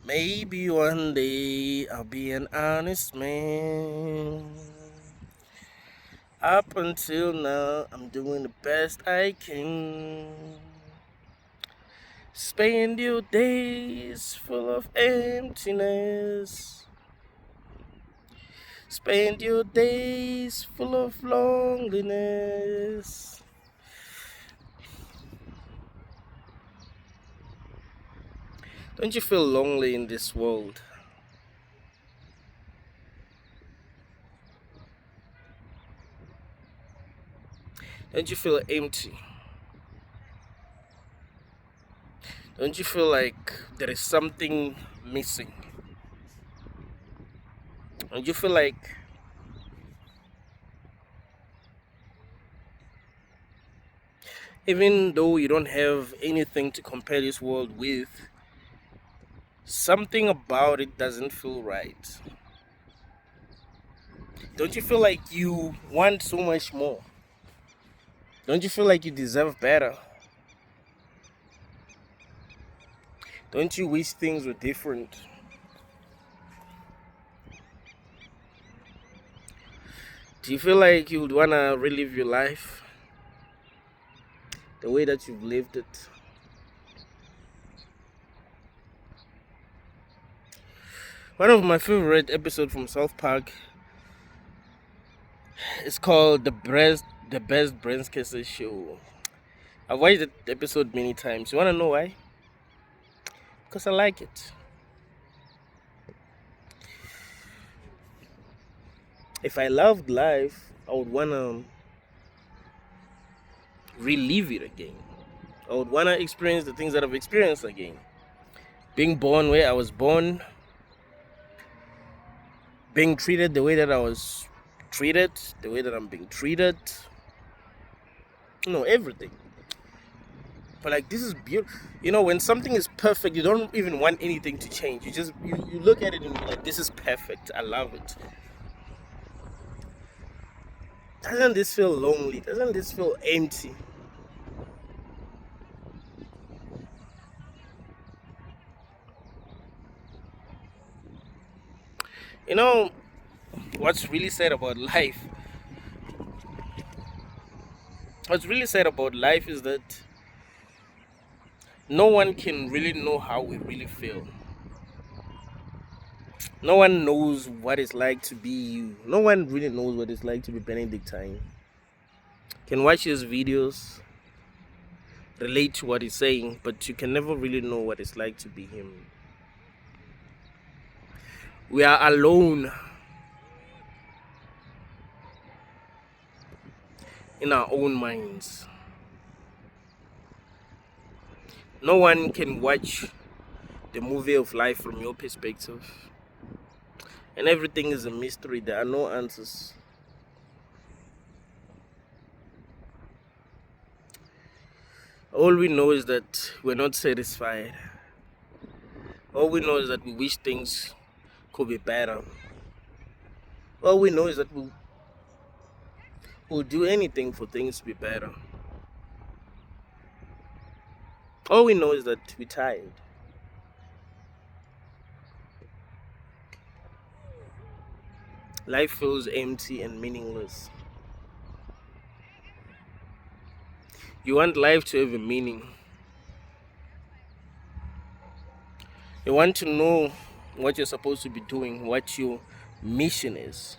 Maybe one day I'll be an honest man. Up until now, I'm doing the best I can. Spend your days full of emptiness. Spend your days full of loneliness. Don't you feel lonely in this world? Don't you feel empty? Don't you feel like there is something missing? Don't you feel like even though you don't have anything to compare this world with, something about it doesn't feel right? Don't you feel like you want so much more? Don't you feel like you deserve better? Don't you wish things were different? Do you feel like you would want to relive your life the way that you've lived it? One of my favorite episodes from South Park is called the Best Brain Cases Show. I've watched that episode many times. You want to know why? Because I like it. If I loved life, I would want to relive it again. I would want to experience the things that I've experienced again. Being born where I was born, being treated the way that I was treated, the way that I'm being treated, everything. But like, this is beautiful. When something is perfect, you don't even want anything to change. You look at it and you're like, this is perfect. I love it. Doesn't this feel lonely? Doesn't this feel empty? You know what's really sad about life? What's really sad about life is that no one can really know how we really feel. No one knows what it's like to be you. No one really knows what it's like to be Benedictine. Can watch his videos, relate to what he's saying, but you can never really know what it's like to be him. We are alone in our own minds. No one can watch the movie of life from your perspective. And everything is a mystery. There are no answers. All we know is that we're not satisfied. All we know is that we wish things could be better. All we know is that we'll do anything for things to be better. All we know is that we're tired. Life feels empty and meaningless. You want life to have a meaning. You want to know what you're supposed to be doing, what your mission is.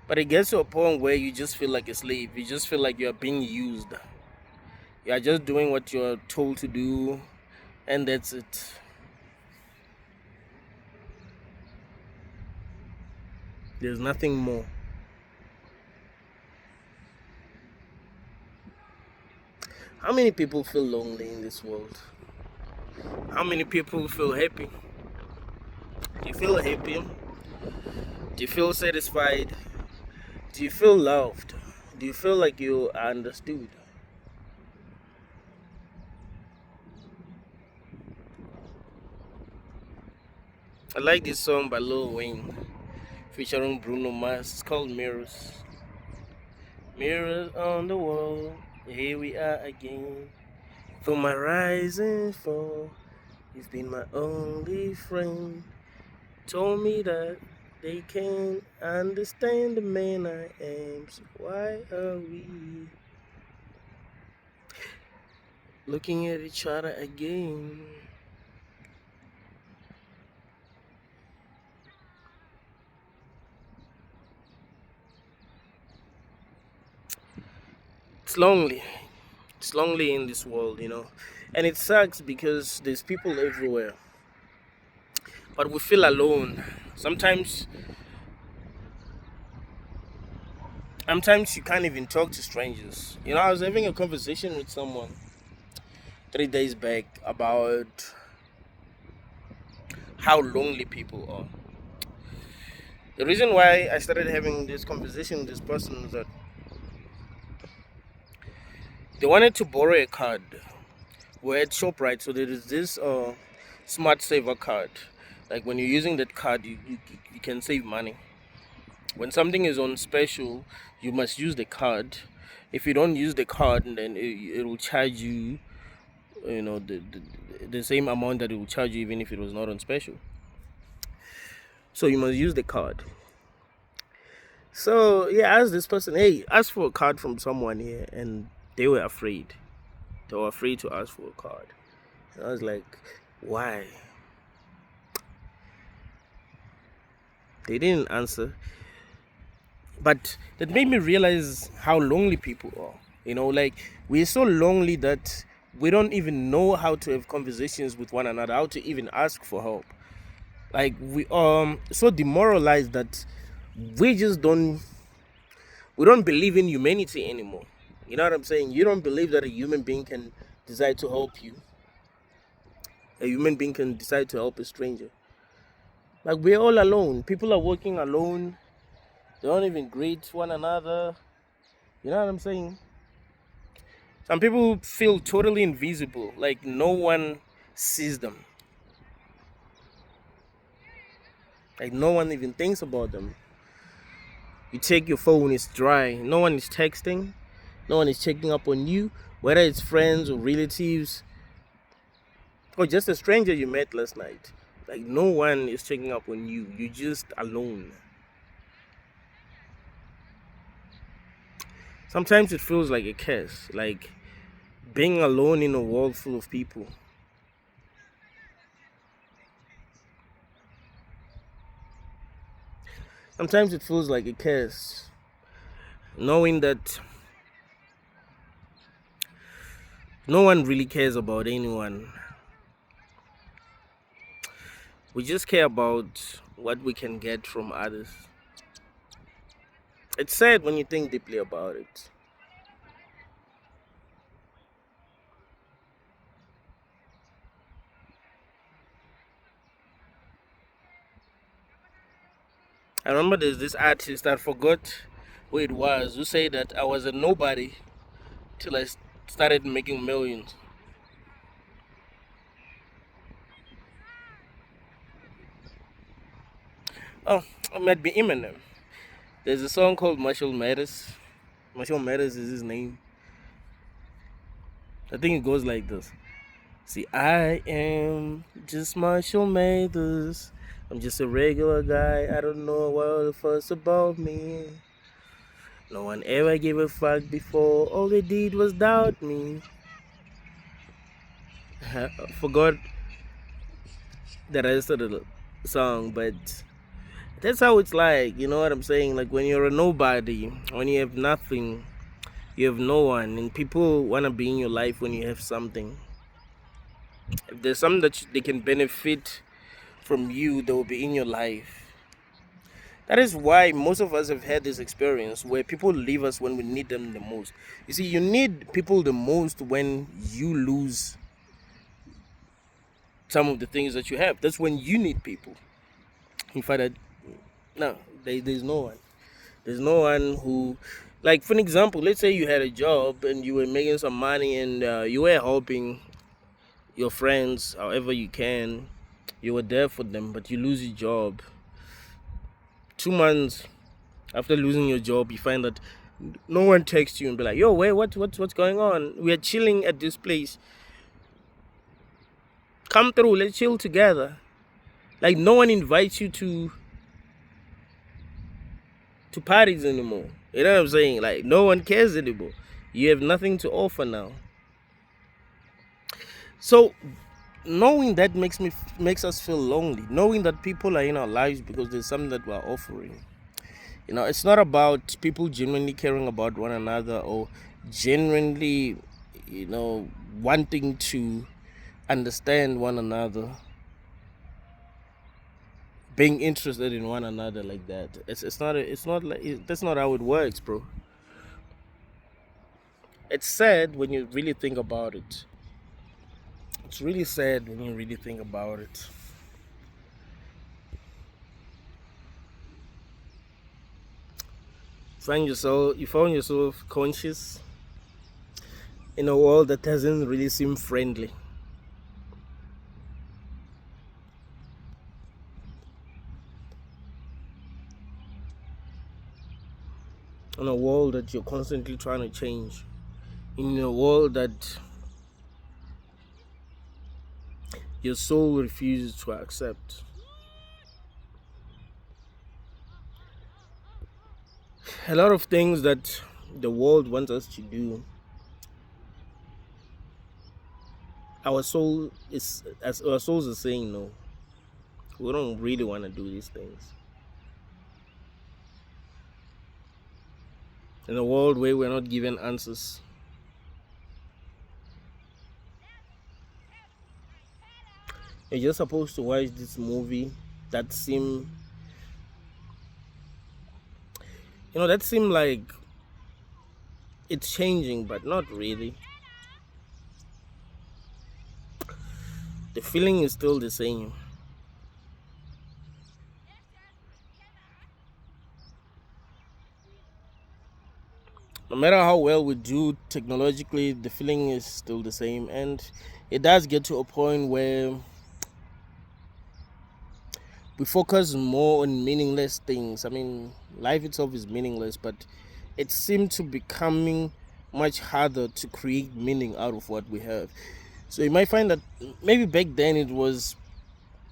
But it gets to a point where you just feel like a slave. You just feel like you're being used. You are just doing what you're told to do, and that's it. There's nothing more. How many people feel lonely in this world? How many people feel happy? Do you feel happy? Do you feel satisfied? Do you feel loved? Do you feel like you are understood? I like this song by Lil Wayne featuring Bruno Mars. It's called Mirrors. Mirrors on the wall, here we are again. For my rise and fall, You've been my only friend. Told me that they can't understand the man I am. So why are we looking at each other again? It's lonely. It's lonely in this world, And it sucks because there's people everywhere. But we feel alone. Sometimes you can't even talk to strangers. I was having a conversation with someone 3 days back about how lonely people are. The reason why I started having this conversation with this person is that they wanted to borrow a card. We're at ShopRite, so there is this smart saver card. Like when you're using that card, you can save money. When something is on special, you must use the card. If you don't use the card, then it will charge you, the same amount that it will charge you even if it was not on special. So you must use the card. So yeah, I asked this person, hey, ask for a card from someone here, and they were afraid. They were afraid to ask for a card. And I was like, why? They didn't answer. But that made me realize how lonely people are. Like we're so lonely that we don't even know how to have conversations with one another, how to even ask for help. Like we so demoralized that we just don't believe in humanity anymore. You know what I'm saying? You don't believe that a human being can decide to help you. A human being can decide to help a stranger. Like we're all alone. People are working alone. They don't even greet one another. You know what I'm saying? Some people feel totally invisible, like no one sees them. Like no one even thinks about them. You check your phone, it's dry. No one is texting. No one is checking up on you, whether it's friends or relatives or just a stranger you met last night. Like no one is checking up on you. You're just alone. Sometimes it feels like a curse, like being alone in a world full of people. Sometimes it feels like a curse, knowing that no one really cares about anyone. We just care about what we can get from others. It's sad when you think deeply about it. I remember there's this artist, I forgot who it was, who said that I was a nobody till I started making millions. Oh, it might be Eminem. There's a song called Marshall Mathers. Marshall Mathers is his name. I think it goes like this. See, I am just Marshall Mathers. I'm just a regular guy. I don't know what the fuss about me. No one ever gave a fuck before. All they did was doubt me. I forgot the rest of the song, but that's how it's like. You know what I'm saying? Like when you're a nobody, when you have nothing, you have no one, and people want to be in your life when you have something. If there's something that they can benefit from you, they will be in your life. That is why most of us have had this experience where people leave us when we need them the most. You see, you need people the most when you lose some of the things that you have. That's when you need people. In fact, no, there's no one. There's no one who, like for an example, let's say you had a job and you were making some money and you were helping your friends however you can. You were there for them, but you lose your job. 2 months after losing your job, you find that no one texts you and be like, yo, what's going on? We are chilling at this place. Come through, let's chill together. Like no one invites you to parties anymore. You know what I'm saying? Like no one cares anymore. You have nothing to offer now. So knowing that makes us feel lonely. Knowing that people are in our lives because there's something that we're offering. It's not about people genuinely caring about one another or genuinely, wanting to understand one another, being interested in one another like that. That's not how it works, bro. It's sad when you really think about it. It's really sad when you really think about it. You found yourself conscious in a world that doesn't really seem friendly. In a world that you're constantly trying to change. In a world that your soul refuses to accept. A lot of things that the world wants us to do, our souls are saying no. We don't really want to do these things. In a world where we're not given answers, you're just supposed to watch this movie that seem like it's changing, but not really. The feeling is still the same. No matter how well we do technologically, the feeling is still the same. And it does get to a point where we focus more on meaningless things. I mean, life itself is meaningless, but it seemed to becoming much harder to create meaning out of what we have. So you might find that maybe back then it was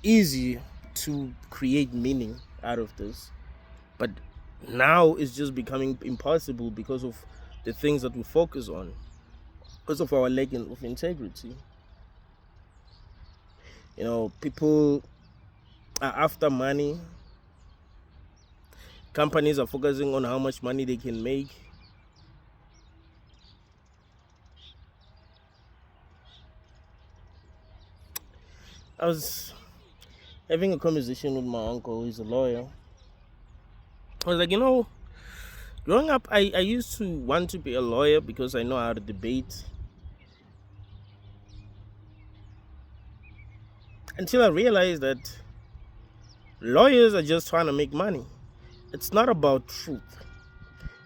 easy to create meaning out of this, but now it's just becoming impossible because of the things that we focus on, because of our lack of integrity. People are after money. Companies are focusing on how much money they can make. I was having a conversation with my uncle. He's a lawyer. I was like, growing up, I used to want to be a lawyer because I know how to debate. Until I realized that lawyers are just trying to make money. It's not about truth.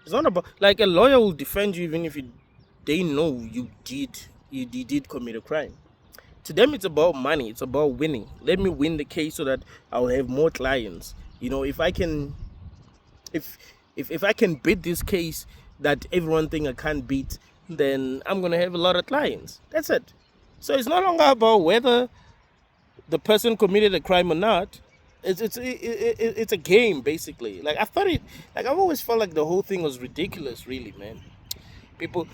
It's not about, like, a lawyer will defend you even if they know you did commit a crime. To them, it's about money. It's about winning. Let me win the case so that I'll have more clients. If I can, if I can beat this case that everyone think I can't beat, then I'm gonna have a lot of clients. That's it. So it's no longer about whether the person committed a crime or not. It's a game, basically. Like, I've always felt like the whole thing was ridiculous, really, man. People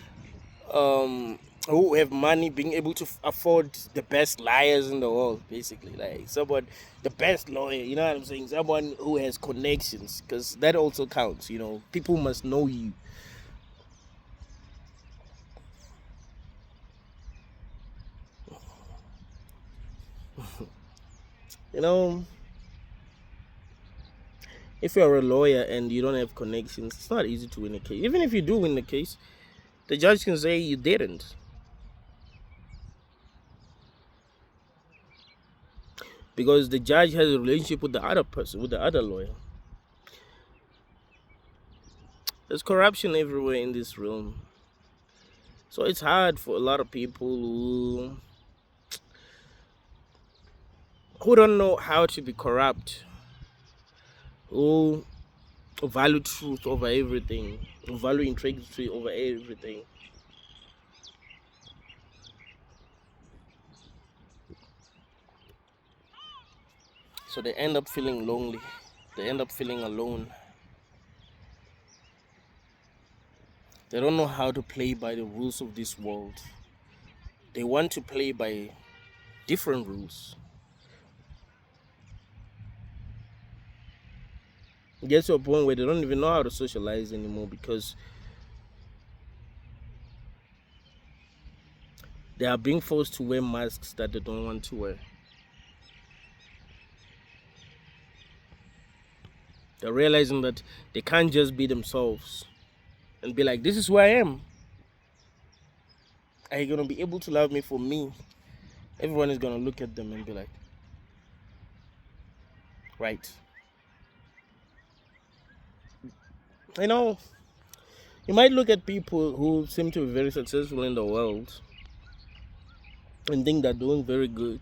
who have money being able to afford the best liars in the world, basically. Like someone, the best lawyer, you know what I'm saying? Someone who has connections, because that also counts. People must know you. If you're a lawyer and you don't have connections, it's not easy to win a case. Even if you do win the case, the judge can say you didn't, because the judge has a relationship with the other person, with the other lawyer. There's corruption everywhere in this realm. So it's hard for a lot of people who don't know how to be corrupt, who value truth over everything, who value integrity over everything. So they end up feeling lonely. They end up feeling alone. They don't know how to play by the rules of this world. They want to play by different rules. It gets to a point where they don't even know how to socialize anymore because they are being forced to wear masks that they don't want to wear. They're realizing that they can't just be themselves and be like, this is who I am. Are you going to be able to love me for me? Everyone is going to look at them and be like, right. You know, you might look at people who seem to be very successful in the world and think they're doing very good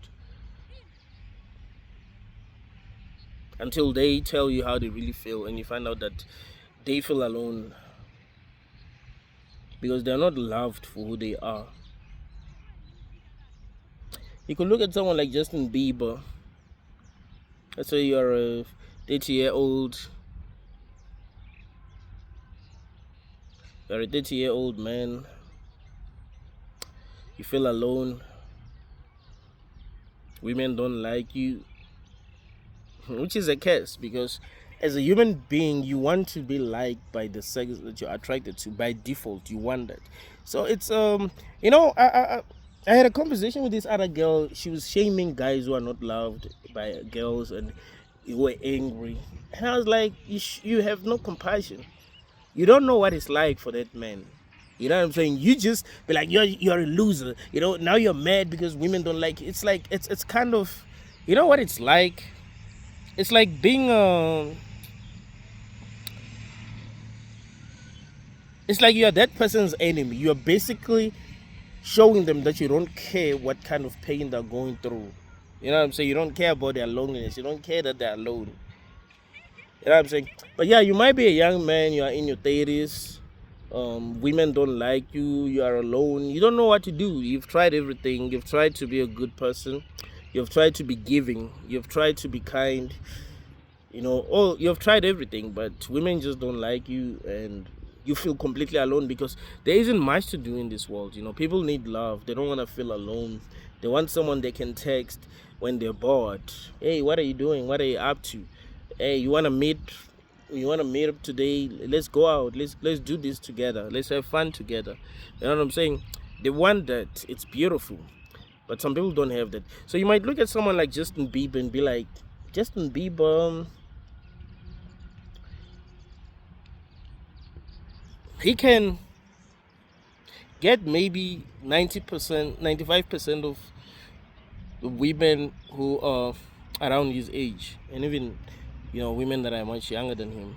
until they tell you how they really feel, and you find out that they feel alone because they're not loved for who they are. You could look at someone like Justin Bieber. Let's say you're a 30-year-old. You're a 30-year-old man. You feel alone. Women don't like you, which is a curse because as a human being, you want to be liked by the sex that you're attracted to. By default, you want that. So it's I had a conversation with this other girl. She was shaming guys who are not loved by girls and you were angry. And I was like, you have no compassion. You don't know what it's like for that man. You know what I'm saying? You just be like, you're a loser. You know, now you're mad because women don't like you. It's like, it's kind of, you know what it's like? It's like being it's like you're that person's enemy. You're basically showing them that you don't care what kind of pain they're going through. You know what I'm saying? You don't care about their loneliness. You don't care that they're alone. You know what I'm saying? But yeah, you might be a young man. You are in your 30s. Women don't like you. You are alone. You don't know what to do. You've tried everything. You've tried to be a good person. You've tried to be giving. You've tried to be kind. You've tried everything, but women just don't like you, and you feel completely alone because there isn't much to do in this world. People need love. They don't want to feel alone. They want someone they can text when they're bored. Hey, what are you doing? What are you up to? Hey, you want to meet up today? Let's go out. Let's do this together. Let's have fun together. You know what I'm saying? They want that. It's beautiful. But some people don't have that. So you might look at someone like Justin Bieber and be like, Justin Bieber, he can get maybe 90%, 95% of the women who are around his age, and even women that are much younger than him.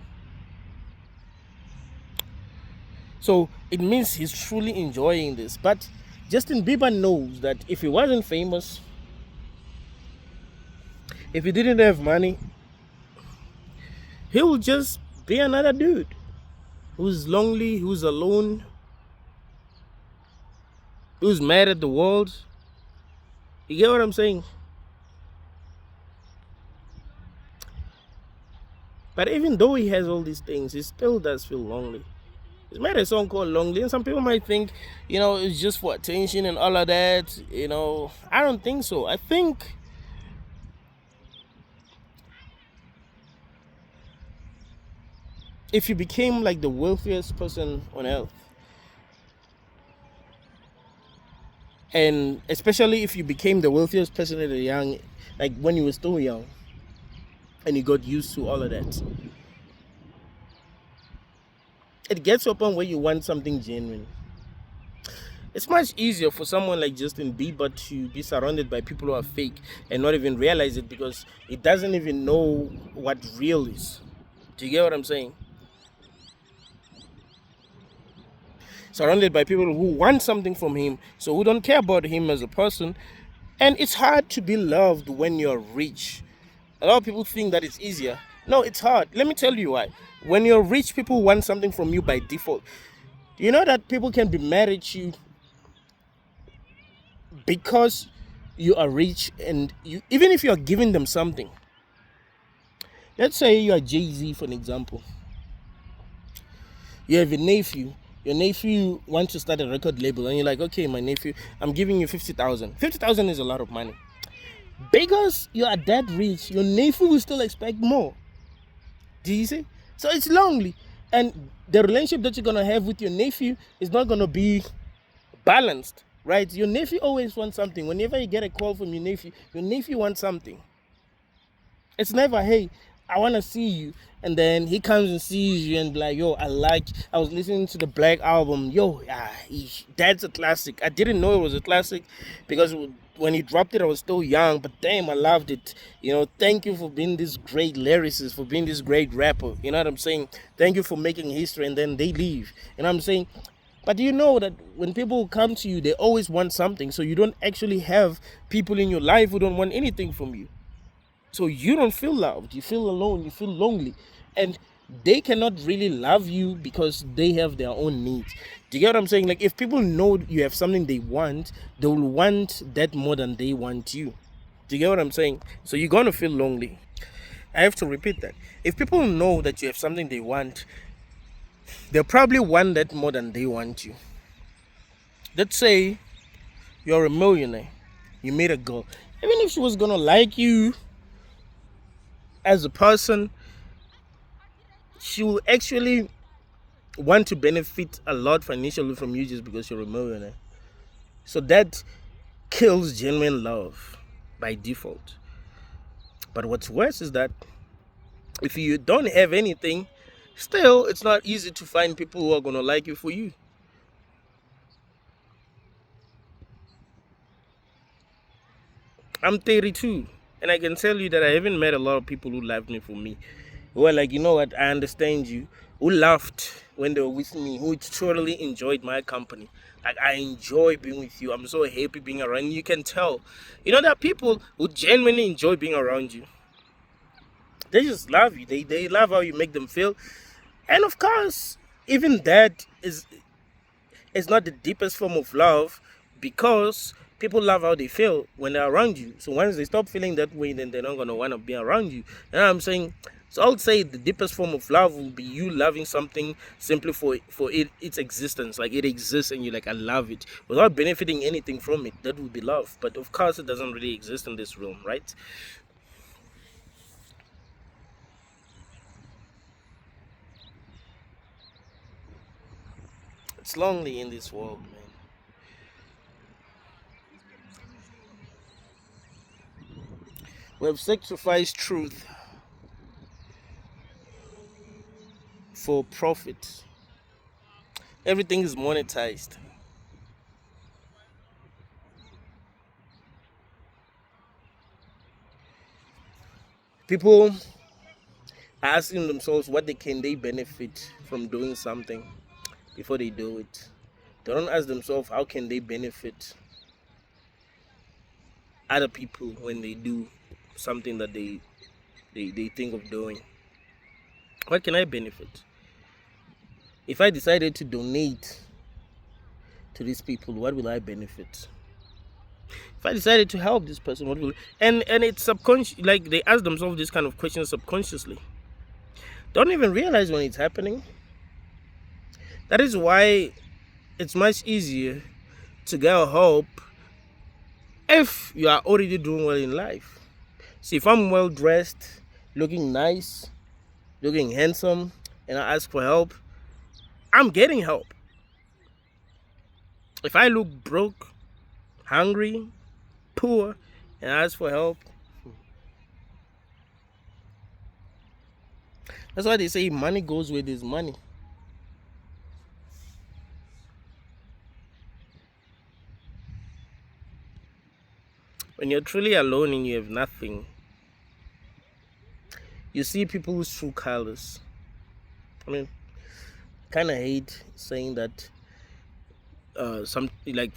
So it means he's truly enjoying this. But Justin Bieber knows that if he wasn't famous, if he didn't have money, he will just be another dude who's lonely, who's alone, who's mad at the world. You get what I'm saying? But even though he has all these things, he still does feel lonely. He's made a song called Lonely, and some people might think, it's just for attention and all of that. I don't think so. I think if you became like the wealthiest person on earth, and especially if you became the wealthiest person at a young, like when you were still young, and you got used to all of that, it gets to a point where you want something genuine. It's much easier for someone like Justin Bieber to be surrounded by people who are fake and not even realize it because he doesn't even know what real is. Do you get what I'm saying? Surrounded by people who want something from him, so who don't care about him as a person. And it's hard to be loved when you're rich. A lot of people think that it's easier. No, it's hard. Let me tell you why. When you're rich, people want something from you by default. You know that people can be mad at you because you are rich, and even if you're giving them something, Let's say you are Jay-Z, for an example. You have a nephew. Your nephew wants to start a record label, and you're like, okay, my nephew, I'm giving you 50,000. 50,000 is a lot of money. Because you are that rich, your nephew will still expect more. Do you see? So it's lonely. And the relationship that you're going to have with your nephew is not going to be balanced, right? Your nephew always wants something. Whenever you get a call from your nephew wants something. It's never, hey, I want to see you. And then he comes and sees you and be like, yo, I was listening to the Black album. Yo, that's a classic. I didn't know it was a classic because when he dropped it, I was still young. But damn, I loved it. Thank you for being this great lyricist, for being this great rapper. You know what I'm saying? Thank you for making history. And then they leave. You know what I'm saying? But do you know that when people come to you, they always want something. So you don't actually have people in your life who don't want anything from you. So you don't feel loved, you feel alone, you feel lonely. And they cannot really love you because they have their own needs. Do you get what I'm saying? Like, if people know you have something they want, they will want that more than they want you. Do you get what I'm saying? So you're going to feel lonely. I have to repeat that. If people know that you have something they want, they'll probably want that more than they want you. Let's say you're a millionaire. You meet a girl. Even if she was going to like you as a person, she will actually want to benefit a lot financially from you just because you're a millionaire. So that kills genuine love by default. But what's worse is that if you don't have anything, still it's not easy to find people who are going to like you for you. I'm 32, and I can tell you that I haven't met a lot of people who loved me for me. Who are like, you know what, I understand you. Who laughed when they were with me, who totally enjoyed my company. Like, I enjoy being with you. I'm so happy being around you. You can tell. There are people who genuinely enjoy being around you. They just love you. They love how you make them feel. And of course, even that is not the deepest form of love, because people love how they feel when they're around you. So once they stop feeling that way, then they're not going to want to be around you. You know what I'm saying? So I would say the deepest form of love will be you loving something simply for its existence. Like, it exists and you're like, I love it, without benefiting anything from it. That would be love. But of course, it doesn't really exist in this realm, right? It's lonely in this world, man. We have sacrificed truth for profit. Everything is monetized. People are asking themselves what they benefit from doing something before they do it. They don't ask themselves how can they benefit other people when they do something that they think of doing. What can I benefit? If I decided to donate to these people, what will I benefit? If I decided to help this person, what will, and it's subconscious, like, they ask themselves this kind of questions subconsciously. Don't even realize when it's happening. That is why it's much easier to get help if you are already doing well in life. See, if I'm well dressed, looking nice, looking handsome, and I ask for help, I'm getting help. If I look broke, hungry, poor, and I ask for help, that's why they say money goes where there's money. When you're truly alone and you have nothing, you see people's true colors. I mean, kind of hate saying that. Some, like,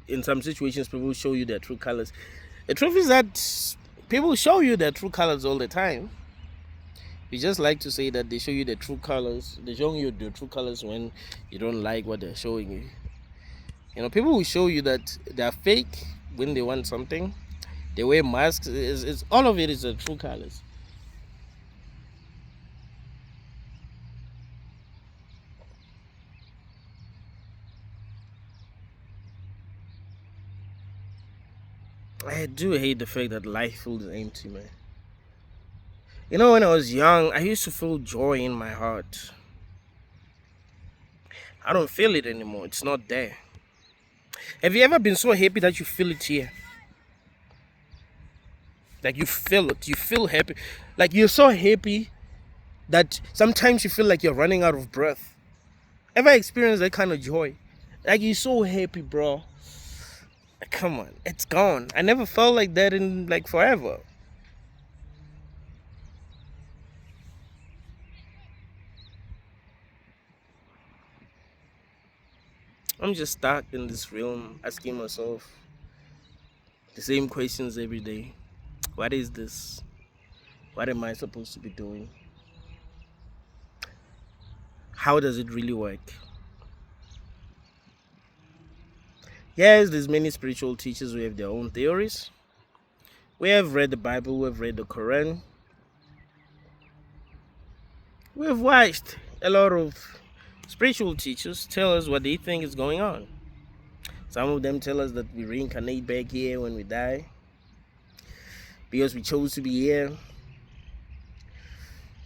in some situations, people show you their true colors. The truth is that people show you their true colors all the time. We just like to say that they show you their true colors. They're showing you their true colors when you don't like what they're showing you. People will show you that they're fake when they want something. They wear masks. It's all of it is the true colors. I do hate the fact that life feels empty, man. You know, when I was young, I used to feel joy in my heart. I don't feel it anymore. It's not there. Have you ever been so happy that you feel it here? Like you feel it. You feel happy. Like you're so happy that sometimes you feel like you're running out of breath. Ever experienced that kind of joy? Like you're so happy, bro. Come on, it's gone. I never felt like that in like forever. I'm just stuck in this realm asking myself the same questions every day. What is this? What am I supposed to be doing? How does it really work? Yes, there's many spiritual teachers who have their own theories. We have read the Bible, we have read the Quran, we have watched a lot of spiritual teachers tell us what they think is going on. Some of them tell us that we reincarnate back here when we die because we chose to be here.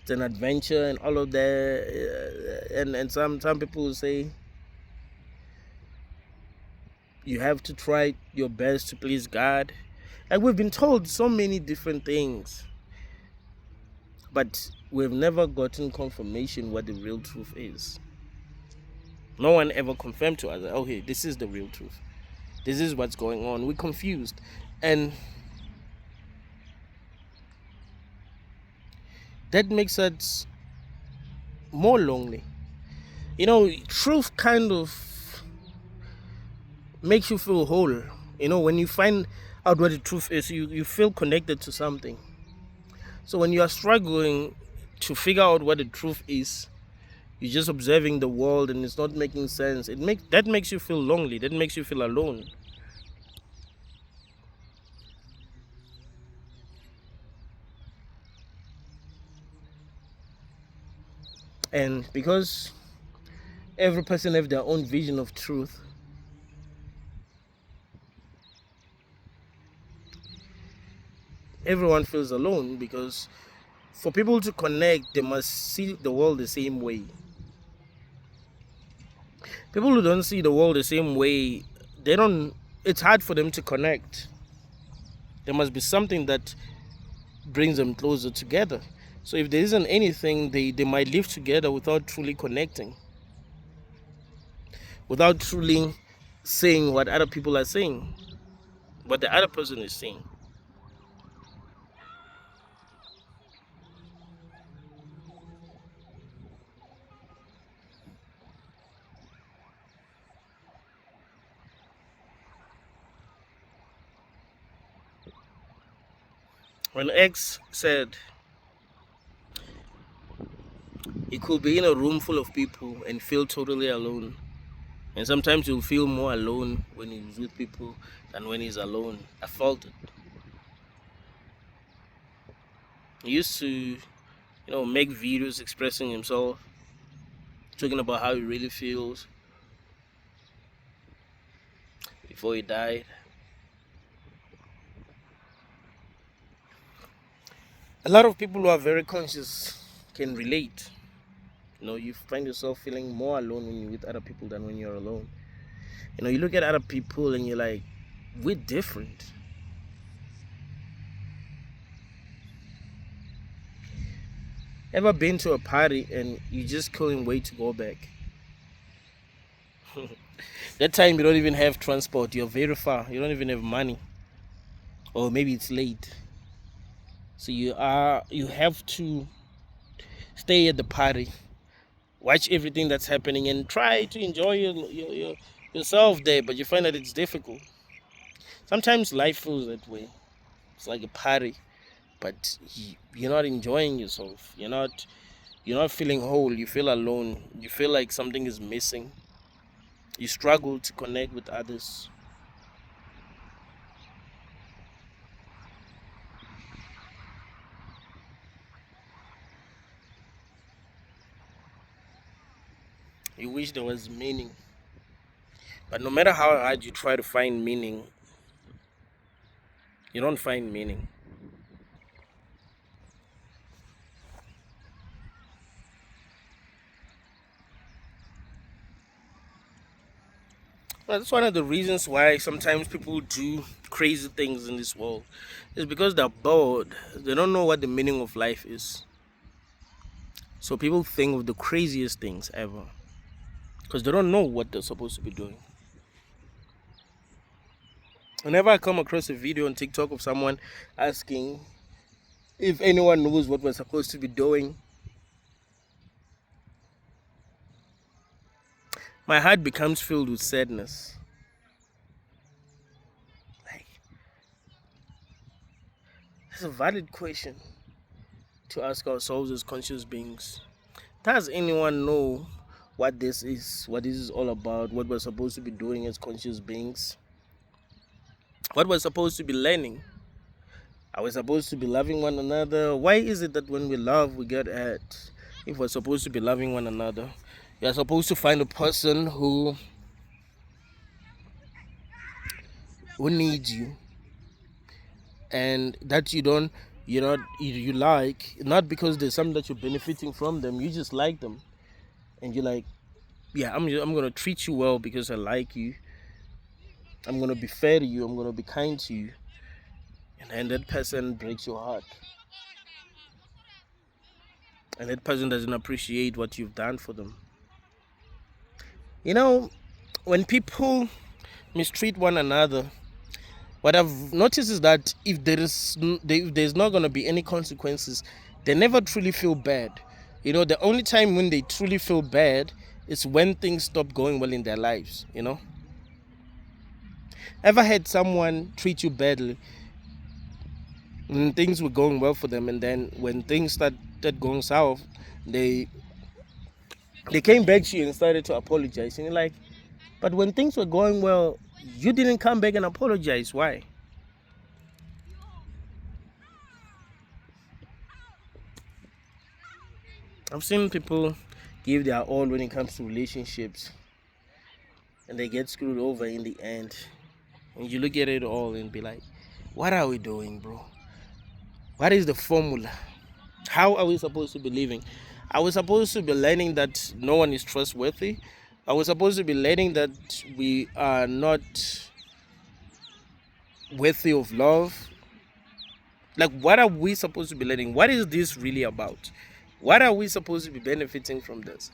It's an adventure and all of that. And some people say you have to try your best to please God. And we've been told so many different things, but we've never gotten confirmation what the real truth is. No one ever confirmed to us that, okay, this is the real truth. This is what's going on. We're confused. And that makes us more lonely. You know, truth kind of makes you feel whole. You know, when you find out what the truth is, you feel connected to something. So when you are struggling to figure out what the truth is, you're just observing the world and it's not making sense. That makes you feel lonely. That makes you feel alone. And because every person have their own vision of truth, everyone feels alone because for people to connect, they must see the world the same way. People who don't see the world the same way, they don't. It's hard for them to connect. There must be something that brings them closer together. So if there isn't anything, they might live together without truly connecting, without truly saying what other people are saying, what the other person is saying. When X said he could be in a room full of people and feel totally alone, and sometimes you'll feel more alone when he's with people than when he's alone. I felt it. He used to, make videos expressing himself, talking about how he really feels before he died. A lot of people who are very conscious can relate. You find yourself feeling more alone when you're with other people than when you're alone. You look at other people and you're like, we're different. Ever been to a party and you just couldn't wait to go back? That time you don't even have transport, you're very far, you don't even have money. Or maybe it's late. So you have to stay at the party, watch everything that's happening and try to enjoy yourself there, but you find that it's difficult. Sometimes life feels that way. It's like a party, but you're not enjoying yourself. You're not feeling whole. You feel alone. You feel like something is missing. You struggle to connect with others. You wish there was meaning. But no matter how hard you try to find meaning, You don't find meaning. Well, that's one of the reasons why sometimes people do crazy things in this world. It's because they're bored. They don't know what the meaning of life is. So people think of the craziest things ever because they don't know what they're supposed to be doing. Whenever I come across a video on TikTok of someone asking if anyone knows what we're supposed to be doing, my heart becomes filled with sadness. Like, it's a valid question to ask ourselves as conscious beings. Does anyone know what this is, what this is all about, what we're supposed to be doing as conscious beings, what we're supposed to be learning? Are we supposed to be loving one another? Why is it that when we love, we get hurt? If we're supposed to be loving one another, you're supposed to find a person who needs you, and that you like, not because there's something that you're benefiting from them. You just like them, and you're like, yeah, I'm gonna treat you well because I like you. I'm gonna be fair to you. I'm gonna be kind to you, and then that person breaks your heart, and that person doesn't appreciate what you've done for them. You know, when people mistreat one another, what I've noticed is that if there's not gonna be any consequences, they never truly feel bad. The only time when they truly feel bad is when things stop going well in their lives. Ever had someone treat you badly when things were going well for them, and then when things started going south, they they came back to you and started to apologize, and you're like, but when things were going well, you didn't come back and apologize. Why? I've seen people give their all when it comes to relationships, and they get screwed over in the end. And you look at it all and be like, what are we doing, bro? What is the formula? How are we supposed to be living? Are we supposed to be learning that no one is trustworthy? Are we supposed to be learning that we are not worthy of love? Like, what are we supposed to be learning? What is this really about? What are we supposed to be benefiting from this?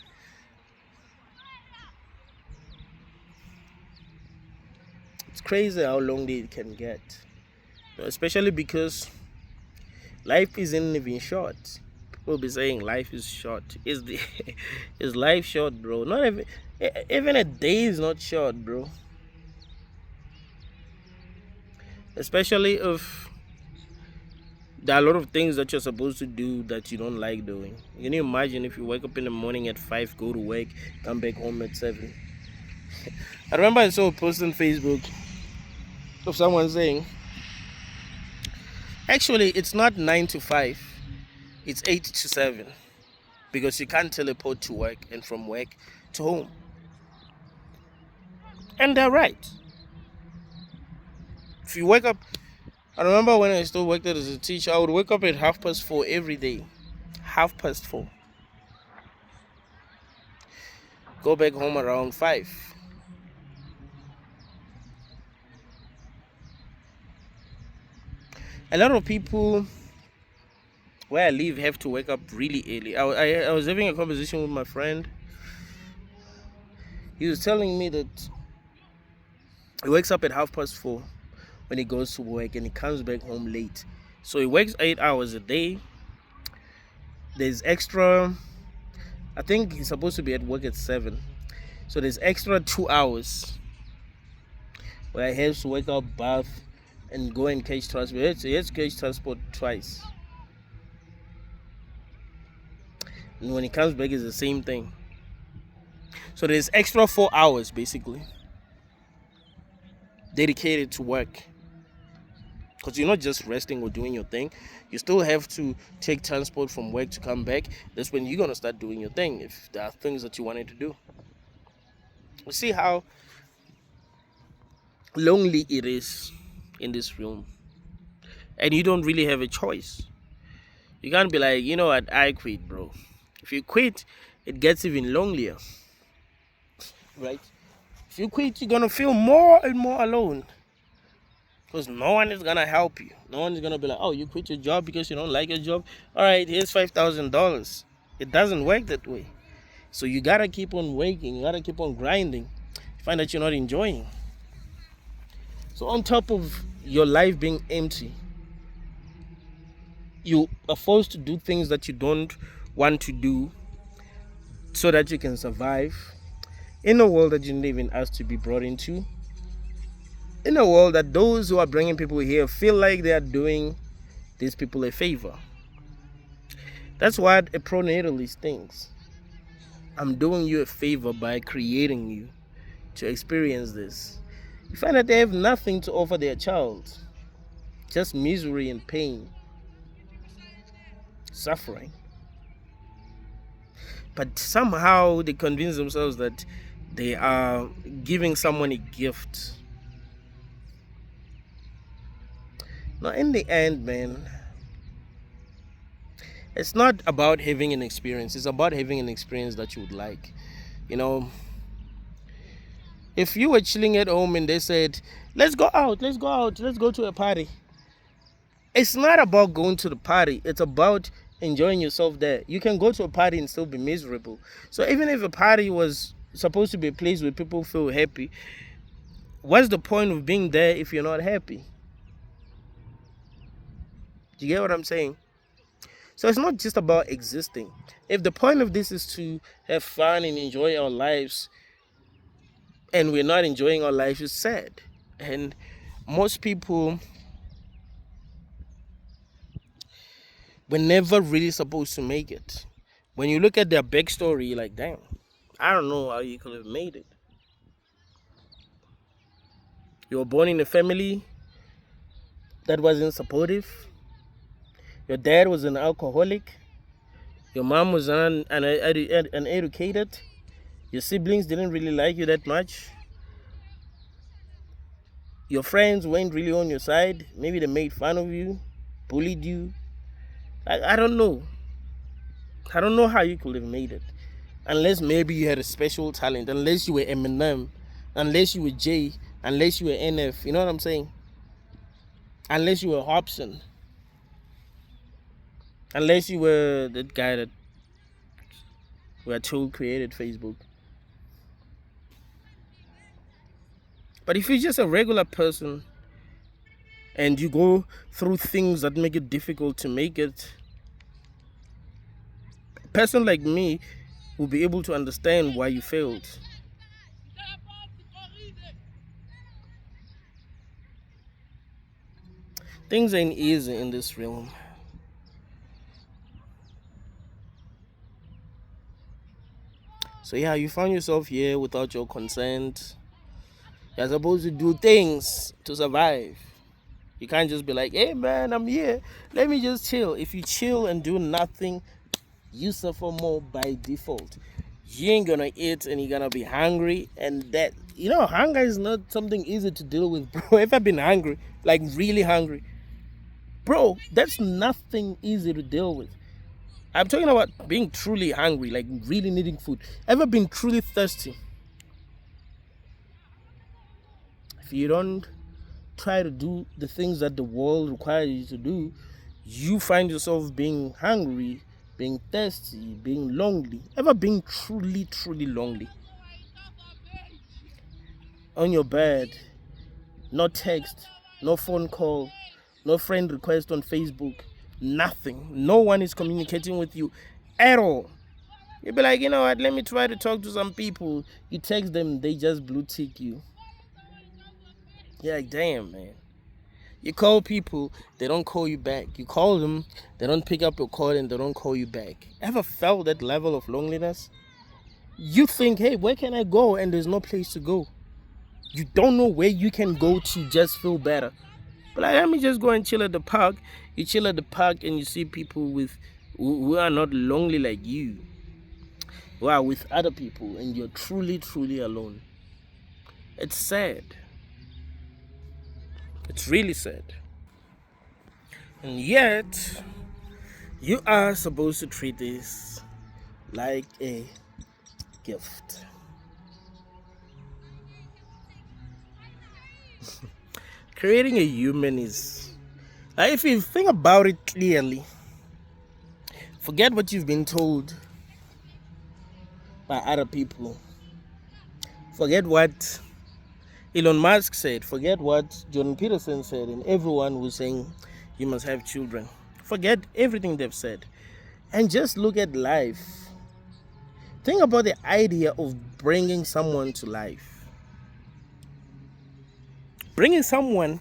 It's crazy how lonely it can get, especially because life isn't even short. People be saying life is short. Is life short, bro? Not even a day is not short, bro. Especially if there are a lot of things that you're supposed to do that you don't like doing. Can you imagine if you wake up in the morning at 5, go to work, come back home at 7? I remember I saw a post on Facebook of someone saying, actually, it's not 9 to 5, it's 8 to 7, because you can't teleport to work and from work to home. And they're right. If you wake up, I remember when I still worked as a teacher, I would wake up at 4:30 every day. 4:30. Go back home around 5. A lot of people where I live have to wake up really early. I was having a conversation with my friend. He was telling me that he wakes up at 4:30 when he goes to work, and he comes back home late. So he works 8 hours a day. There's extra, I think he's supposed to be at work at 7. So there's extra 2 hours where he has to wake up, bath, and go and catch transport. He has to catch transport twice. And when he comes back, it's the same thing. So there's extra 4 hours basically dedicated to work. Because you're not just resting or doing your thing. You still have to take transport from work to come back. That's when you're going to start doing your thing, if there are things that you wanted to do. You see how lonely it is in this room. and you don't really have a choice. You can't be like, you know what, I quit, bro. If you quit, it gets even lonelier, right? If you quit, you're gonna feel more and more alone, because no one is gonna help you. No one is gonna be like, oh, you quit your job because you don't like your job. All right, here's $5,000. It doesn't work that way. So you gotta keep on working. You gotta keep on grinding. You find that you're not enjoying. So on top of your life being empty, you are forced to do things that you don't want to do so that you can survive in a world that you didn't even ask to be brought into. In a world that those who are bringing people here feel like they are doing these people a favor. That's what a pronatalist thinks. I'm doing you a favor by creating you to experience this. You find that they have nothing to offer their child, just misery and pain, suffering. But somehow they convince themselves that they are giving someone a gift. Now, in the end, man, it's not about having an experience. It's about having an experience that you would like. You know, if you were chilling at home and they said, let's go out, let's go to a party. It's not about going to the party. It's about enjoying yourself there. You can go to a party and still be miserable. So even if a party was supposed to be a place where people feel happy, what's the point of being there if you're not happy? Do you get what I'm saying? So it's not just about existing. If the point of this is to have fun and enjoy our lives, and we're not enjoying our lives, it's sad. And most people were never really supposed to make it. When you look at their backstory, you're like, damn, I don't know how you could have made it. You were born in a family that wasn't supportive. Your dad was an alcoholic. Your mom was uneducated. Your siblings didn't really like you that much. Your friends weren't really on your side. Maybe they made fun of you, bullied you. I don't know. I don't know how you could have made it. Unless maybe you had a special talent. Unless you were Eminem. Unless you were Jay. Unless you were NF. You know what I'm saying? Unless you were Hobson. Unless you were that guy that we are told created Facebook. But if you're just a regular person and you go through things that make it difficult to make it, a person like me will be able to understand why you failed. Things ain't easy in this realm. So yeah, you found yourself here without your consent. You're supposed to do things to survive. You can't just be like, hey man, I'm here. Let me just chill. If you chill and do nothing, you suffer more by default. You ain't gonna eat and you're gonna be hungry. And that, hunger is not something easy to deal with, bro. Ever been hungry? Like really hungry? Bro, that's nothing easy to deal with. I'm talking about being truly hungry, like really needing food. Ever been truly thirsty? If you don't try to do the things that the world requires you to do, you find yourself being hungry, being thirsty, being lonely. Ever been truly, truly lonely? On your bed, no text, no phone call, no friend request on Facebook, nothing. No one is communicating with you at all. You'll be like, you know what, let me try to talk to some people. You text them, they just blue tick you. You're like, damn, man. You call people, they don't call you back. You call them, they don't pick up your call and they don't call you back. Ever felt that level of loneliness? You think, hey, where can I go? And there's no place to go. You don't know where you can go to just feel better. But like, let me just go and chill at the park. You chill at the park and you see people who are not lonely like you, who are with other people, and you're truly, truly alone. It's sad. It's really sad. And yet, you are supposed to treat this like a gift. Creating a human is, like, if you think about it clearly, forget what you've been told by other people. Forget what Elon Musk said. Forget what Jordan Peterson said, and everyone who's saying you must have children. Forget everything they've said, and just look at life. Think about the idea of bringing someone to life. Bringing someone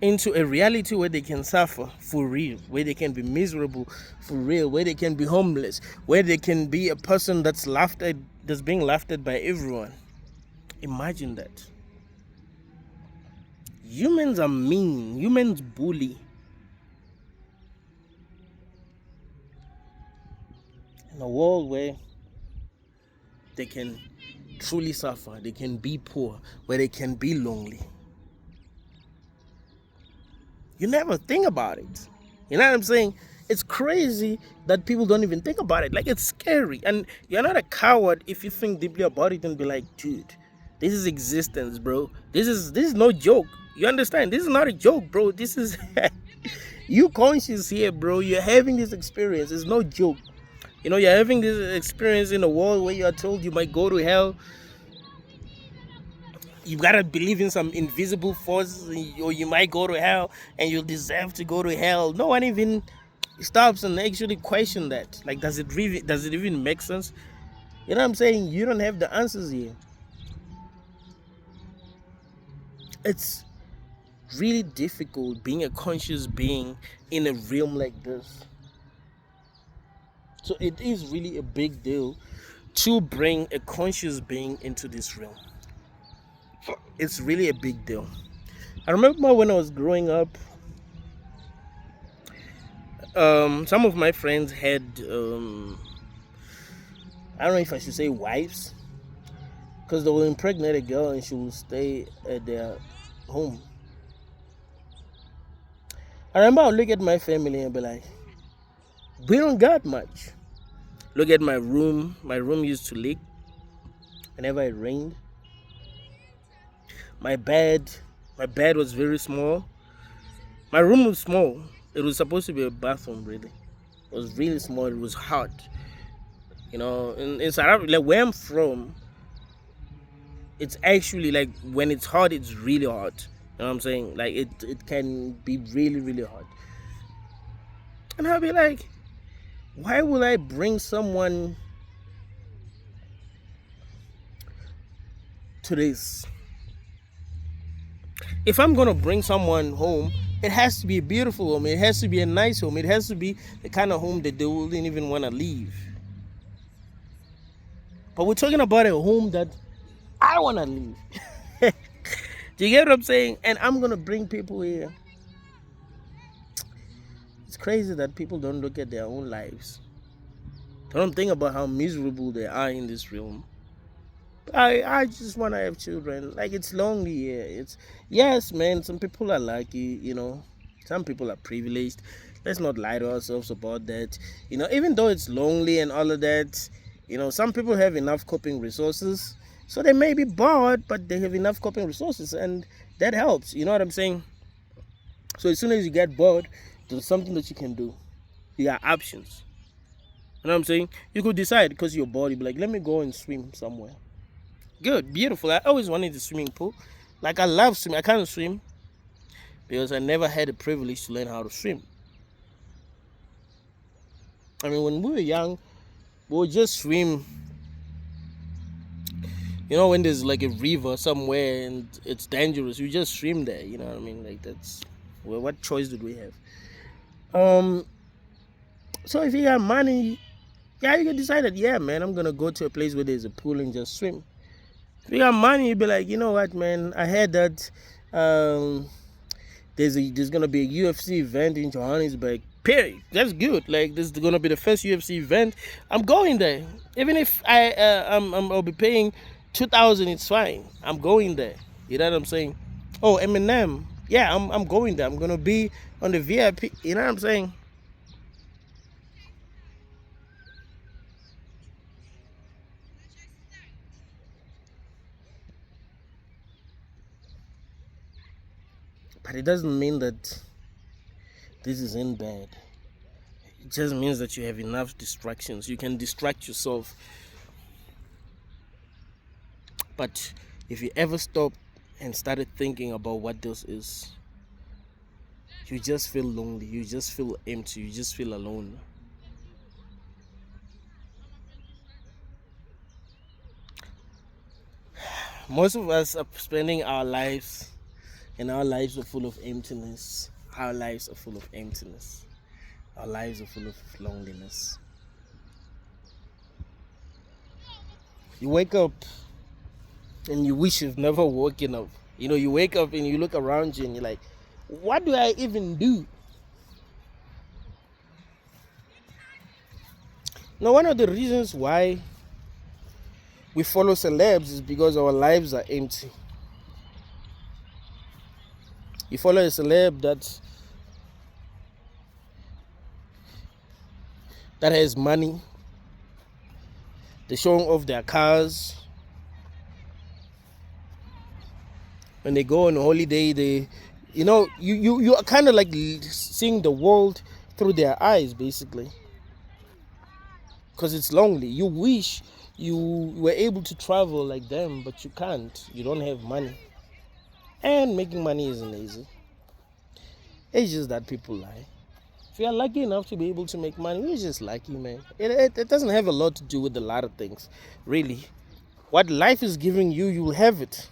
into a reality where they can suffer for real, where they can be miserable for real, where they can be homeless, where they can be a person that's laughed at, that's being laughed at by everyone. Imagine that. Humans are mean. Humans bully. In a world where they can truly suffer, they can be poor, where they can be lonely. You never think about it. You know what I'm saying? It's crazy that people don't even think about it. Like, it's scary. And you're not a coward if you think deeply about it and be like, dude, this is existence, bro. This is no joke. You understand? This is not a joke, bro. This is you conscious here, bro. You're having this experience. It's no joke. You know, you're having this experience in a world where you are told you might go to hell. You gotta believe in some invisible force, or you might go to hell and you'll deserve to go to hell. No one even stops and actually question that. Like, does it even make sense? You know what I'm saying? You don't have the answers here. It's really difficult being a conscious being in a realm like this. So it is really a big deal to bring a conscious being into this realm. It's really a big deal. I remember when I was growing up, some of my friends had, I don't know if I should say wives, because they will impregnate a girl and she will stay at their home. I remember I would look at my family and be like, we don't got much. Look at my room. My room used to leak whenever it rained. My bed was very small. My room was small. It was supposed to be a bathroom, really. It was really small. It was hot. You know, in South Africa, like where I'm from, it's actually like when it's hot, it's really hot. You know what I'm saying? Like it can be really, really hot. And I'll be like, why will I bring someone to this? If I'm gonna bring someone home, it has to be a beautiful home. It has to be a nice home. It has to be the kind of home that they wouldn't even want to leave. But we're talking about a home that I want to leave. Do you get what I'm saying? And I'm gonna bring people here. It's crazy that people don't look at their own lives. They don't think about how miserable they are in this realm. I just want to have children. Like, it's lonely here. It's, yes, man, some people are lucky, you know. Some people are privileged. Let's not lie to ourselves about that. You know, even though it's lonely and all of that, you know, some people have enough coping resources. So they may be bored, but they have enough coping resources, and that helps. You know what I'm saying? So as soon as you get bored, there's something that you can do. You got options. You know what I'm saying? You could decide, because you're bored, you be like, let me go and swim somewhere. Good, beautiful. I always wanted a swimming pool. Like, I love swimming. I can't swim because I never had the privilege to learn how to swim. I mean, when we were young, we would just swim. You know, when there's like a river somewhere and it's dangerous, you just swim there. You know what I mean? Like, that's, well, what choice did we have? So if you got money, yeah, you can decide that, yeah, man, I'm gonna go to a place where there's a pool and just swim. If you got money, you'd be like, you know what, man, I heard that there's gonna be a UFC event in Johannesburg. Period. That's good. Like, this is gonna be the first UFC event. I'm going there. Even if I'll be paying 2,000, it's fine. I'm going there. You know what I'm saying? Oh, Eminem. Yeah, I'm going there. I'm gonna be on the VIP. You know what I'm saying? But it doesn't mean that this is in bad. It just means that you have enough distractions. You can distract yourself. But if you ever stop and started thinking about what this is, you just feel lonely. You just feel empty. You just feel alone. Most of us are spending our lives, and our lives are full of emptiness. Our lives are full of emptiness. Our lives are full of loneliness. You wake up and you wish you've never woken up. You know, you wake up and you look around you and you're like, what do I even do? Now, one of the reasons why we follow celebs is because our lives are empty. You follow a celeb that has money. They're showing off their cars. When they go on a holiday, you are kind of like seeing the world through their eyes, basically. Because it's lonely. You wish you were able to travel like them, but you can't. You don't have money. And making money isn't easy. It's just that people lie. If you're lucky enough to be able to make money, you're just lucky, man. It doesn't have a lot to do with a lot of things, really. What life is giving you, you'll have it.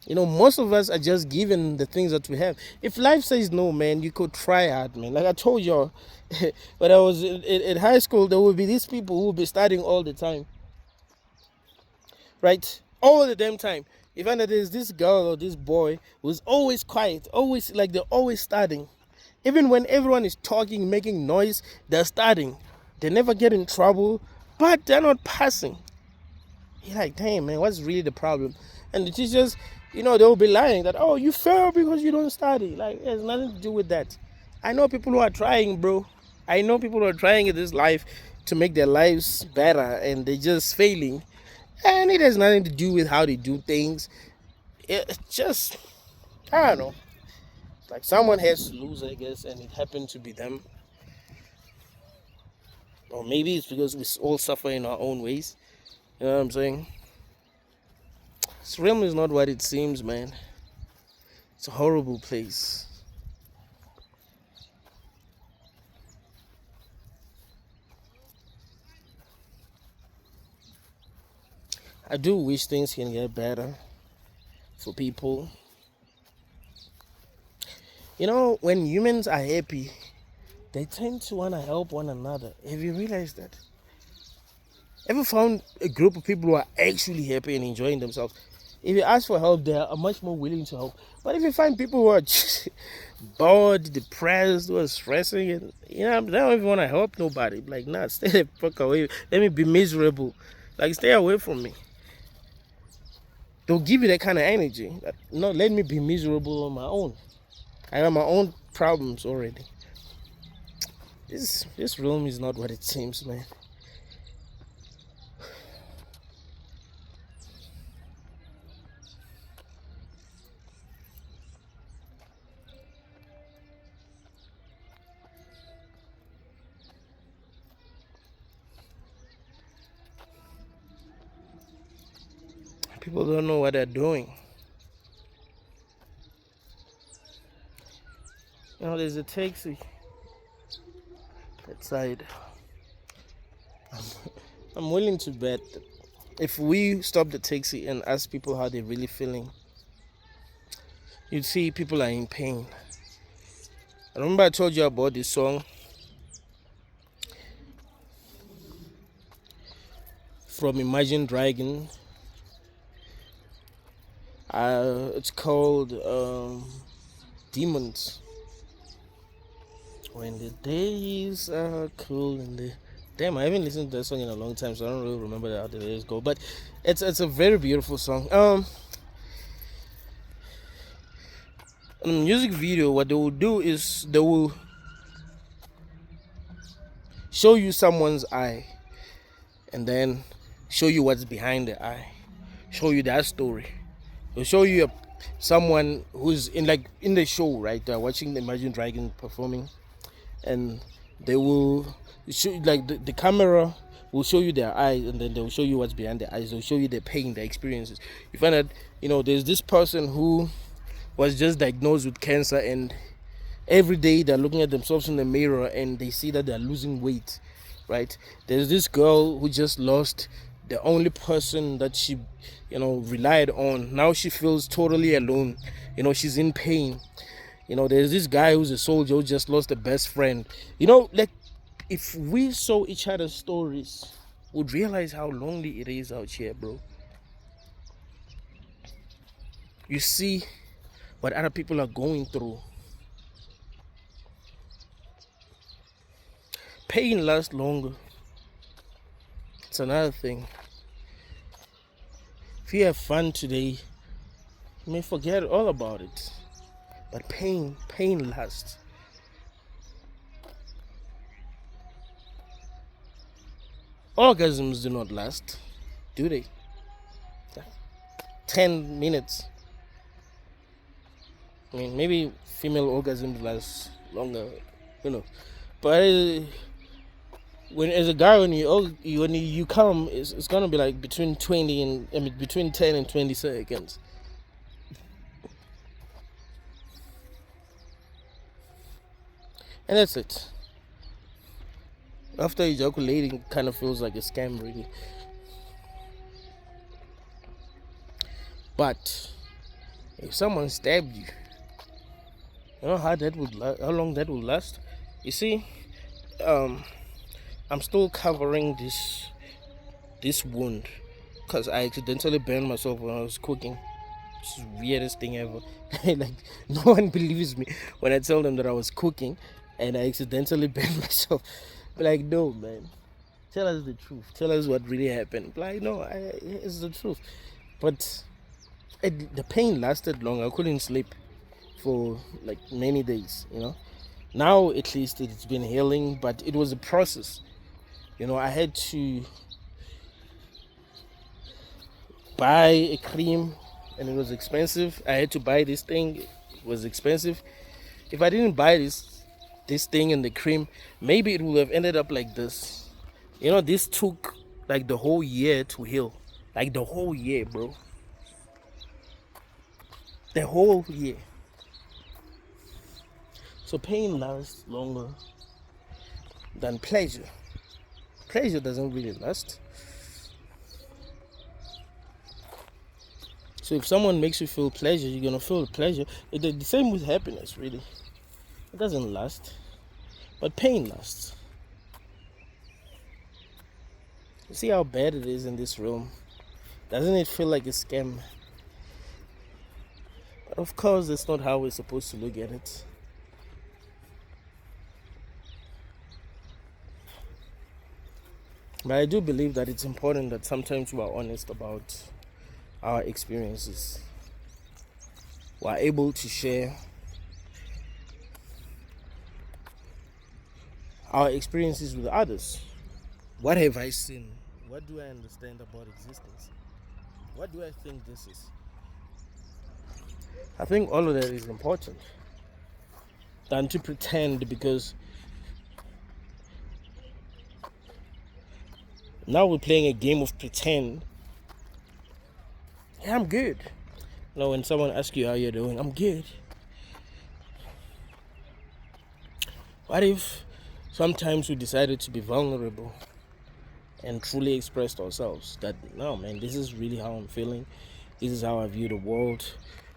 You know, most of us are just given the things that we have. If life says no, man, you could try hard, man. Like I told y'all, when I was in high school, there would be these people who would be studying all the time. Right? All the damn time. You find that there's this girl or this boy who's always quiet, always like they're always studying. Even when everyone is talking, making noise, they're studying. They never get in trouble, but they're not passing. You're like, damn, man, what's really the problem? And the teachers, they'll be lying that, oh, you fail because you don't study. Like, it has nothing to do with that. I know people who are trying, bro. I know people who are trying in this life to make their lives better, and they're just failing. And it has nothing to do with how they do things. It's just, I don't know. Like someone has to lose, I guess, and it happened to be them. Or maybe it's because we all suffer in our own ways. You know what I'm saying? This realm is not what it seems, man. It's a horrible place. I do wish things can get better for people. You know, when humans are happy, they tend to want to help one another. Have you realized that? Ever found a group of people who are actually happy and enjoying themselves? If you ask for help, they are much more willing to help. But if you find people who are just bored, depressed, who are stressing, and they don't even want to help nobody. Like, nah, stay the fuck away. Let me be miserable. Like, stay away from me. They'll give you that kind of energy. No, let me be miserable on my own. I have my own problems already. This realm is not what it seems, man. People don't know what they're doing. There's a taxi that side. I'm willing to bet that if we stop the taxi and ask people how they're really feeling, you'd see people are in pain. I remember I told you about this song from Imagine Dragon. It's called Demons. When the days are cool and the damn, I haven't listened to that song in a long time, so I don't really remember how the days go. But it's a very beautiful song. In a music video, what they will do is they will show you someone's eye and then show you what's behind the eye, show you that story. They'll show you someone who's in the show, right? They're watching the Imagine Dragons performing, and they will show the camera will show you their eyes, and then they'll show you what's behind their eyes. They'll show you their pain, their experiences. You find that there's this person who was just diagnosed with cancer, and every day they're looking at themselves in the mirror and they see that they're losing weight, right? There's this girl who just lost the only person that she relied on. Now she feels totally alone. She's in pain. There's this guy who's a soldier who just lost a best friend. If we saw each other's stories, we'd realize how lonely it is out here, bro. You see what other people are going through. Pain lasts longer. It's another thing. If you have fun today, you may forget all about it. But pain lasts. Orgasms do not last, do they? 10 minutes. I mean, maybe female orgasms last longer, But as a guy, when you come, it's gonna be like between 10 and 20 seconds. And that's it. After ejaculating, it kind of feels like a scam, really. But if someone stabbed you, you know how long that would last? You see, I'm still covering this wound because I accidentally burned myself when I was cooking. It's the weirdest thing ever. No one believes me when I tell them that I was cooking and I accidentally burned myself. But no, man, tell us the truth. Tell us what really happened. No, it's the truth. But the pain lasted long. I couldn't sleep for many days. Now at least it's been healing, but it was a process. I had to buy a cream and it was expensive. I had to buy this thing. It was expensive. If I didn't buy this thing and the cream, maybe it would have ended up like this. This took the whole year to heal. The whole year, bro. The whole year. So pain lasts longer than pleasure. Pleasure doesn't really last. So if someone makes you feel pleasure, you're gonna feel pleasure. The same with happiness, really. It doesn't last, but pain lasts. You see how bad it is in this room? Doesn't it feel like a scam? But of course, that's not how we're supposed to look at it. But I do believe that it's important that sometimes we are honest about our experiences. We are able to share our experiences with others. What have I seen? What do I understand about existence? What do I think this is? I think all of that is important than to pretend, because now we're playing a game of pretend. Yeah, I'm good. When someone asks you how you're doing, I'm good. What if sometimes we decided to be vulnerable and truly expressed ourselves? That, no, man, this is really how I'm feeling. This is how I view the world.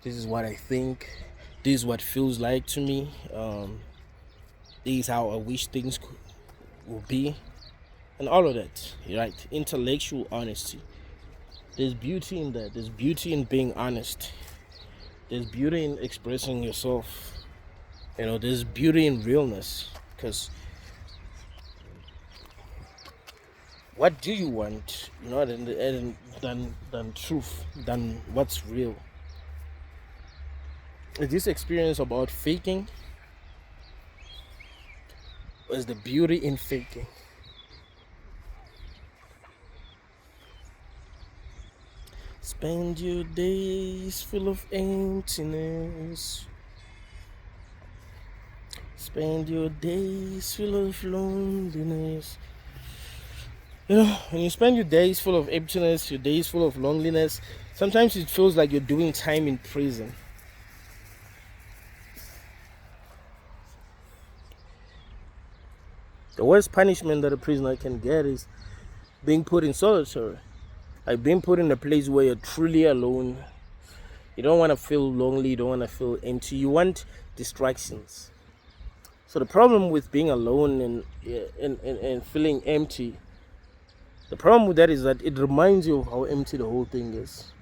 This is what I think. This is what feels like to me. This is how I wish things would be. And all of that, right? Intellectual honesty. There's beauty in that. There's beauty in being honest. There's beauty in expressing yourself. There's beauty in realness. Because what do you want? Than truth, than what's real. Is this experience about faking? Or is the beauty in faking? Spend your days full of emptiness. Spend your days full of loneliness. You know, when you spend your days full of emptiness, your days full of loneliness, sometimes it feels like you're doing time in prison. The worst punishment that a prisoner can get is being put in solitary. Like being put in a place where you're truly alone. You don't want to feel lonely, you don't want to feel empty. You want distractions. So the problem with being alone and feeling empty, the problem with that is that it reminds you of how empty the whole thing is.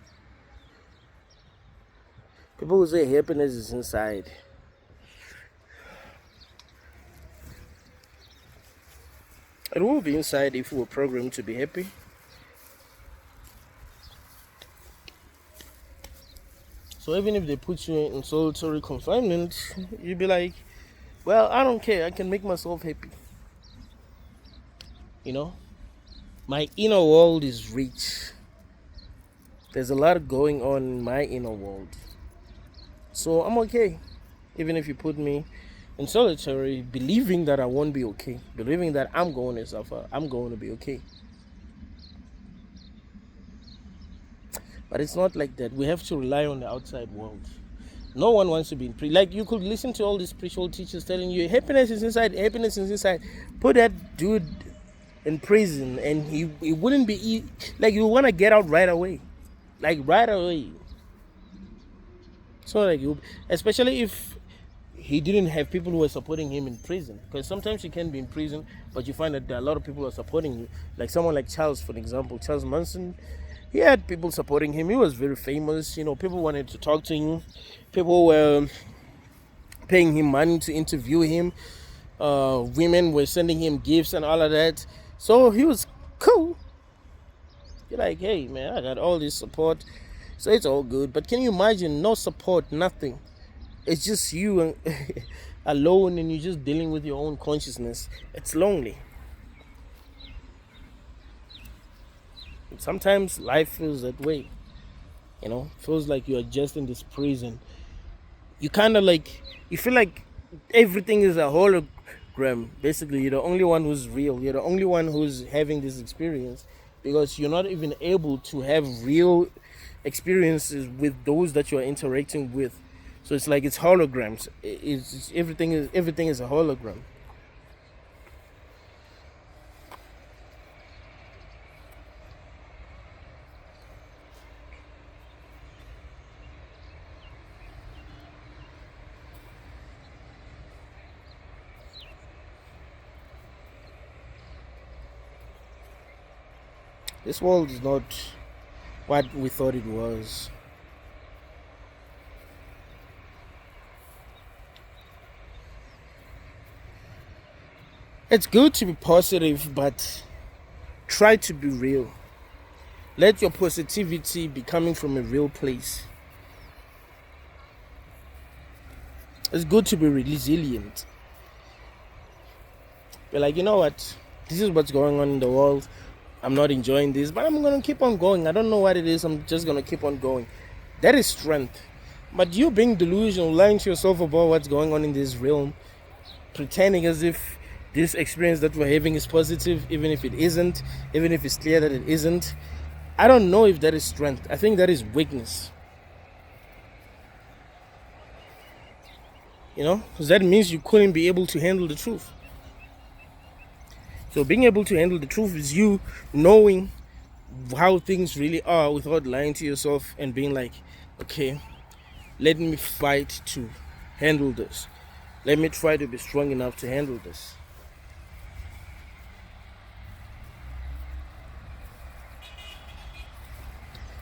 People will say happiness is inside. It will be inside if we were programmed to be happy. So even if they put you in solitary confinement, you'd be like, well, I don't care. I can make myself happy. You know? My inner world is rich. There's a lot going on in my inner world. So I'm okay. Even if you put me in solitary, believing that I won't be okay. Believing that I'm going to suffer. I'm going to be okay. But it's not like that. We have to rely on the outside world. No one wants to be in prison. Like you could listen to all these spiritual teachers telling you happiness is inside, happiness is inside. Put that dude in prison and he wouldn't be like you want to get out right away. Like right away. So like you, especially if he didn't have people who were supporting him in prison. Because sometimes you can be in prison, but you find that there are a lot of people who are supporting you. Like someone like Charles, for example, Charles Manson. He had people supporting him. He was very famous. You know, people wanted to talk to him. People were paying him money to interview him. Women were sending him gifts and all of that. So he was cool. You're like, hey, man, I got all this support. So it's all good. But can you imagine no support, nothing? It's just you alone and you're just dealing with your own consciousness. It's lonely. Sometimes life feels that way, you know, feels like you are just in this prison. You kind of like, you feel like everything is a hologram. Basically, you're the only one who's real. You're the only one who's having this experience because you're not even able to have real experiences with those that you're interacting with. So it's like it's holograms. It's everything is a hologram. This world is not what we thought it was. It's good to be positive, but try to be real. Let your positivity be coming from a real place. It's good to be resilient. Be like, you know what? This is what's going on in the world. I'm not enjoying this, but I'm going to keep on going. I don't know what it is. I'm just going to keep on going. That is strength. But you being delusional, lying to yourself about what's going on in this realm, pretending as if this experience that we're having is positive, even if it isn't, even if it's clear that it isn't. I don't know if that is strength. I think that is weakness. You know, because that means you couldn't be able to handle the truth. So being able to handle the truth is you knowing how things really are without lying to yourself and being like, okay, let me fight to handle this. Let me try to be strong enough to handle this.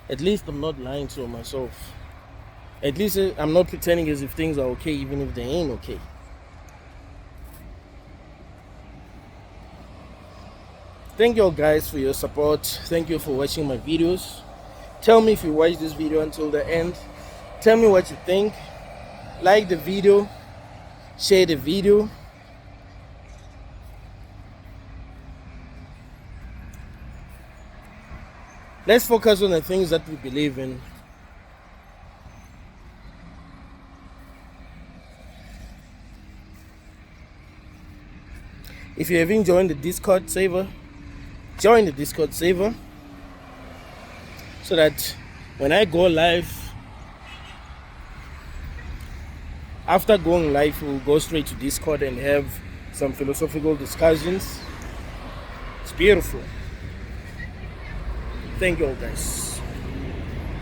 At least I'm not lying to myself. At least I'm not pretending as if things are okay even if they ain't okay. Thank you all guys for your support. Thank you for watching my videos. Tell me if you watched this video until the end. Tell me what you think. like the video, share the video. Let's focus on the things that we believe in. If you haven't joined the Discord server, join the Discord server so that when I go live, after going live, we'll go straight to Discord and have some philosophical discussions. It's beautiful. Thank you all, guys.